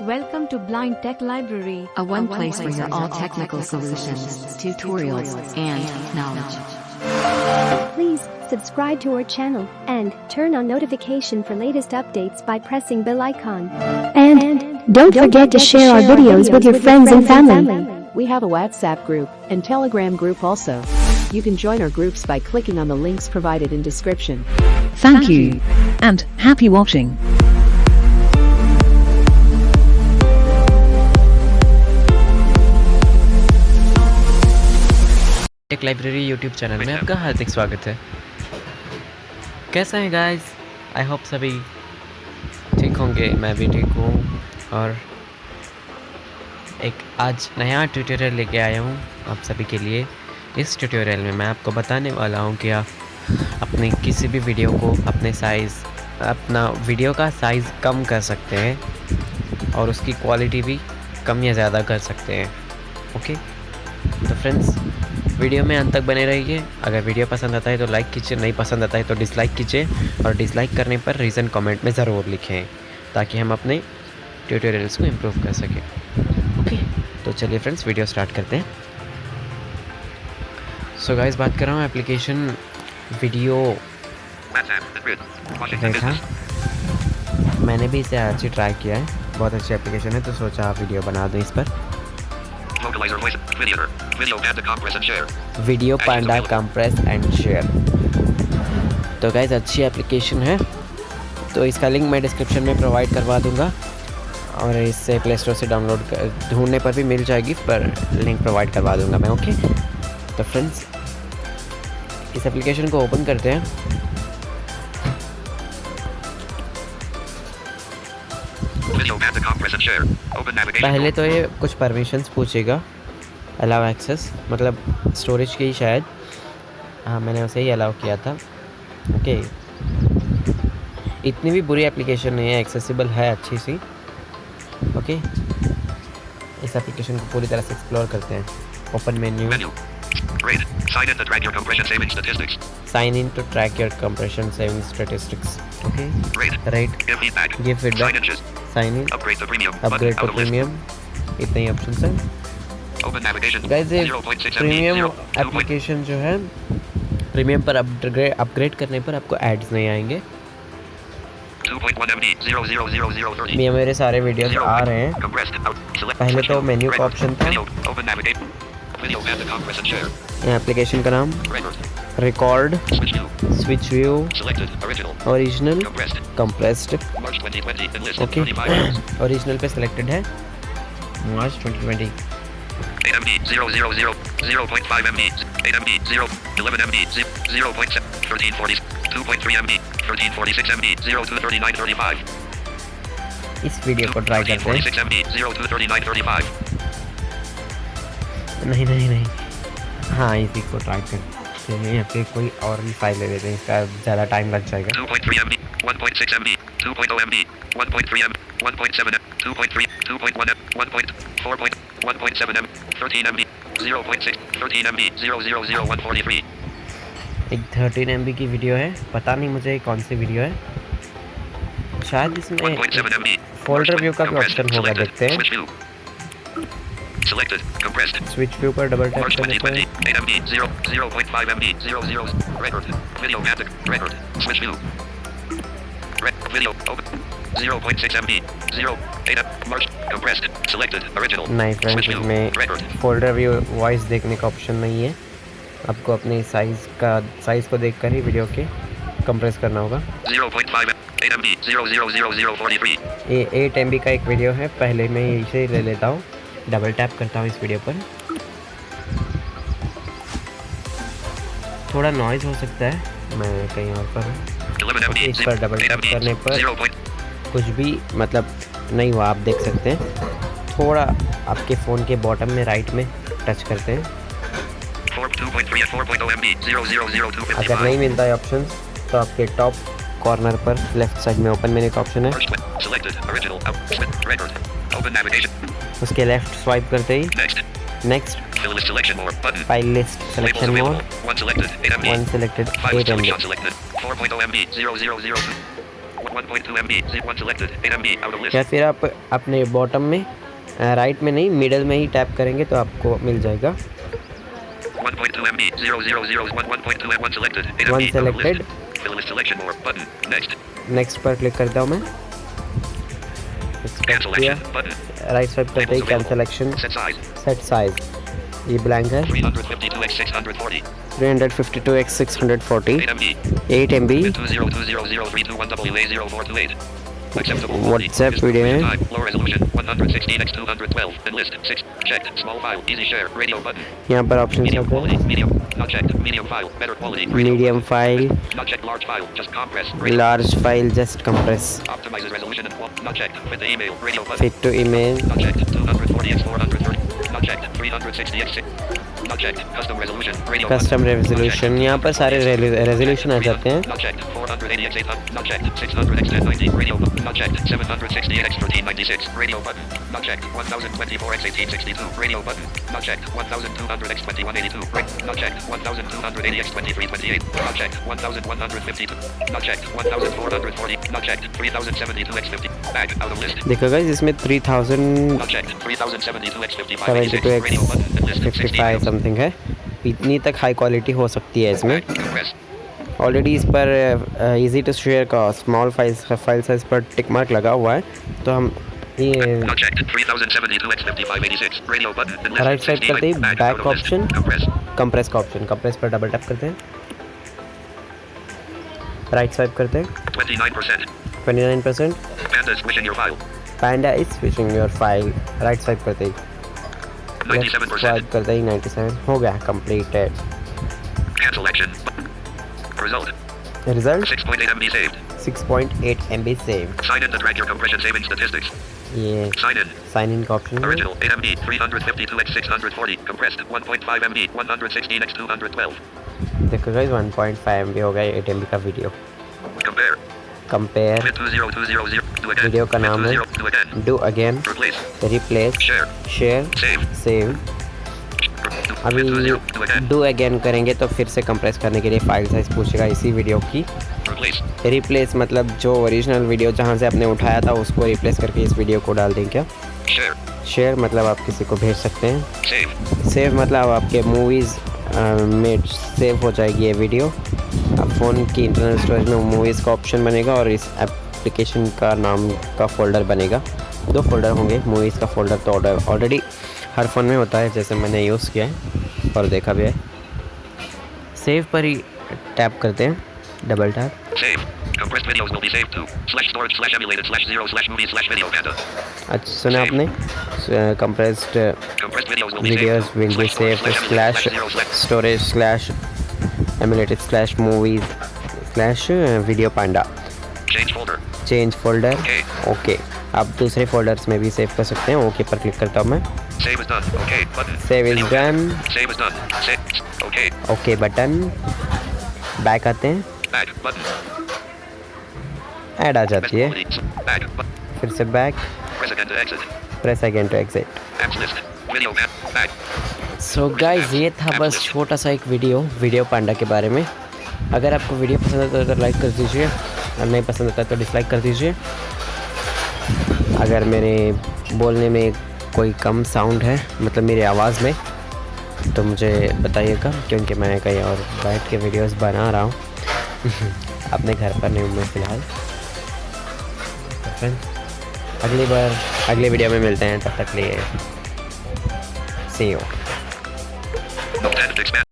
Welcome to Blind Tech Library, a one place for your all technical solutions, tutorials, and knowledge. Please subscribe to our channel and turn on notification for latest updates by pressing bell icon. And don't forget to share our videos with your friends and family. We have a WhatsApp group and Telegram group also. You can join our groups by clicking on the links provided in description. Thank you and happy watching. Tech library YouTube channel में आपका हार्दिक स्वागत है। कैसे हैं guys? I hope सभी ठीक होंगे। मैं भी ठीक हूँ और एक आज नया ट्यूटोरियल लेके आया हूँ आप सभी के लिए। इस ट्यूटोरियल में मैं आपको बताने वाला हूँ कि आप अपने किसी भी वीडियो को अपना वीडियो का साइज़ कम कर सकते हैं और उसकी क्वालिटी भी कम या ज़्यादा कर सकते हैं। ओके, तो फ्रेंड्स वीडियो में अंत तक बने रहिए। अगर वीडियो पसंद आता है तो लाइक कीजिए, नहीं पसंद आता है तो डिसलाइक कीजिए और डिसलाइक करने पर रीज़न कमेंट में ज़रूर लिखें ताकि हम अपने ट्यूटोरियल्स को इम्प्रूव कर सकें। ओके, तो चलिए फ्रेंड्स वीडियो स्टार्ट करते हैं। सो गाइस, बात कर रहा हूँ एप्लीकेशन वीडियो देखा। मैंने भी इसे अच्छी ट्राई किया है, बहुत अच्छी एप्लीकेशन है, तो सोचा आप वीडियो बना दूँ इस पर। Video Panda compress and share. तो गाइस अच्छी एप्लीकेशन है, तो इसका लिंक मैं डिस्क्रिप्शन में प्रोवाइड करवा दूंगा और इससे प्ले स्टोर से डाउनलोड ढूंढने पर भी मिल जाएगी, पर लिंक प्रोवाइड करवा दूंगा मैं। ओके, तो फ्रेंड्स इस एप्लीकेशन को ओपन करते हैं। पहले तो ये कुछ परमिशंस पूछेगा, अलाउ एक्सेस मतलब स्टोरेज की शायद। हाँ, मैंने उसे ही अलाउ किया था। ओके, इतनी भी बुरी एप्लीकेशन नहीं है, एक्सेसिबल है अच्छी सी। ओके, इस एप्लीकेशन को पूरी तरह से एक्सप्लोर करते हैं। Open menu, sign in to track your compression saving statistics. Okay, right, give feedback, sign in, upgrade to premium. इतने ही ऑप्शंस हैं गाइस। ये प्रीमियम एप्लीकेशन जो है, प्रीमियम पर अपग्रेड करने पर आपको एड्स नहीं आएंगे। ये मेरे सारे वीडियोस आ रहे हैं। पहले तो मेन्यू का ऑप्शन था, एप्लीकेशन का नाम record, switch view, original, compressed. Okay, original पे सिलेक्टेड है मार्च 2020। 8 MB 000 0.5 MB 8 MB 0 11 MB 0.7 1340 2.3 MB 1346 MB 023935। इस वीडियो को ट्राई करते हैं। 46 MB 023935। नहीं, हाँ इसी को ट्राई करते हैं या फिर कोई और भी फाइल ले लेते हैं, इसका ज़्यादा टाइम लग जाएगा। 2.3 MB 1.6 MB 2.0 MB 1.3 MB 1.7 MB 2.3 2.1 1.4 1.7 MB 13 MB 0.6 13 MB 000143। एक 13 MB की वीडियो है, पता नहीं मुझे कौन सी वीडियो है। शायद इसमें फोल्डर व्यू का भी ऑप्शन होगा, देखते हैं। Selected, compressed. स्विच व्यू पर डबल टैप करते हैं। 8 MB 0.5 MB 00 record video record switch view video open 0.6 MB 0.8 March compressed selected original। नहीं फ्रेंड्स, इसमें फोल्डर व्यू वॉइस देखने का ऑप्शन नहीं है। आपको अपने साइज़ को देखकर ही वीडियो के कंप्रेस करना होगा। 0.5 8 MB 000043। ये 8 MB का एक वीडियो है, पहले मैं इसे ले लेता हूँ, डबल टैप करता हूँ इस वीडियो पर। थोड़ा नॉइज़ हो सकता है, मैं कहीं और पर हूँ। इस पर डबल टैप करने पर कुछ भी मतलब नहीं हुआ, आप देख सकते हैं। थोड़ा आपके फ़ोन के बॉटम में राइट में टच करते हैं। अगर नहीं मिलता है ऑप्शन तो आपके टॉप कॉर्नर पर लेफ्ट साइड में ओपन मेन्यू का ऑप्शन है, उसके लेफ्ट स्वाइप करते ही next, file list selection mode, one selected 8 MB, 1.2 MB. Zip 1 selected. 8 MB. Out of list. या फिर आप अपने बॉटम में राइट में नहीं मिडल में ही टैप करेंगे तो आपको मिल जाएगा 1.2 MB. 1.2 M1 selected. 8 MB. 1 Out of selected list. Fill list selection more. Button. Next. Next पर क्लिक करता हूँ मैं Cancel action. Button. Right swipe करते ही cancel action Set size. Set size ये ब्लैंक है 352x640. 352x640 8 MB. 8 MB 202000321WA0428. Acceptable. WhatsApp video है Low resolution 116x212. Enlist 6. Checked. Small file. Easy share. Radio button. यहाँ पर option Medium होते quality. हैं Medium. Not checked. Medium file. Better quality. Radio medium button. File Not checked. Large file. Just compress. Radio. Large file just compress Optimizes resolution and quality. Not checked. Fit the email. Radio button. Fit to email Not checked. 240x430. Not checked. 360x6. Not checked. Custom resolution. Radio custom button. Resolution यहाँ पर सारे resolution आ जाते हैं Not checked. 480x800. Not checked. 600x1090. Radio button. Not checked. 768x1396. Radio button. Not checked. 1024x1862. Radio button. Not checked. 1200x2182. Not checked. 1280x2328. Not checked. 1152. Not checked. 1440. Not checked. 3072x50. Back. Out of list. देखो guys इसमें 3000 Not checked. 3072x55. 72x55 something है इतनी तक high quality हो सकती है इसमें Compress. Already इस पर इजी टू शेयर का स्मॉल फाइल साइज पर टिक मार्क लगा हुआ है तो हम ये Not checked. 3072x5586. Radio button. Right side करते ही Back. Back Out of list. Option Compress. Compress का ऑप्शन कंप्रेस पर डबल टैप करते हैं राइट स्वाइप करते हैं 29%. 29% Panda is switching your file. Panda is switching your file write swipe करते ही 97%. Swipe करते ही 97 हो गया completed Cancel action. Result. Result 6.8 MB saved. 6.8 MB save Sign in to track your compression saving statistics. ये Sign in. Sign in का option है Original 8 MB 352x640. Compressed 1.5 MB 116x212. देखो guys 1.5 MB हो गया 8 MB का video Compare. Compare Mid 20200. Do again. Video का Mid नाम है 20. Do again. Do again Replace. Replace Share. Share Save. Save अभी Mid 20. Do again. Do again करेंगे तो फिर से कंप्रेस करने के लिए फाइल साइज पूछेगा इसी वीडियो की Replace. रिप्लेस मतलब जो ओरिजिनल वीडियो जहाँ से आपने उठाया था उसको रिप्लेस करके इस वीडियो को डाल दें क्या Share. शेयर मतलब आप किसी को भेज सकते हैं Save. सेव मतलब आपके मूवीज़ में सेव हो जाएगी ये वीडियो अब फ़ोन की इंटरनल स्टोरेज में मूवीज़ का ऑप्शन बनेगा और इस एप्लीकेशन का नाम का फ़ोल्डर बनेगा 2 फोल्डर होंगे मूवीज़ का फ़ोल्डर तो ऑलरेडी हर फ़ोन में होता है जैसे मैंने यूज़ किया है और देखा भी है सेव पर ही टैप करते हैं double tap Save. Compressed videos will be saved to /storage/emulated/0/movies/video panda. अच्छा सुना आपने compressed Compressed videos will be videos saved will be save slash storage slash emulated slash movies slash video Panda Change folder. Change folder Okay. Okay आप दूसरे folders में भी save कर सकते हैं ओके पर क्लिक करता हूँ मैं Save is done. Okay. Button. Save is Video done Save is done. Save. Okay. Okay button back आते हैं Back. Button. ऐड आ Best जाती है quality. Back. Button. फिर से back Press again to exit. Press again to exit Apps list. Video map. Back. So guys ये था बस छोटा सा एक वीडियो पांडा के बारे में अगर आपको वीडियो पसंद आता है तो लाइक कर दीजिए और नहीं पसंद आता है तो डिसलाइक कर दीजिए अगर मेरे बोलने में कोई कम साउंड है मतलब मेरी आवाज़ में तो मुझे बताइएगा क्योंकि मैं कहीं और बैठ के वीडियोस बना रहा हूँ अपने घर पर नहीं हूँ मैं फ़िलहाल अगली वीडियो में मिलते हैं तब तक लिए सी यू Note and expand.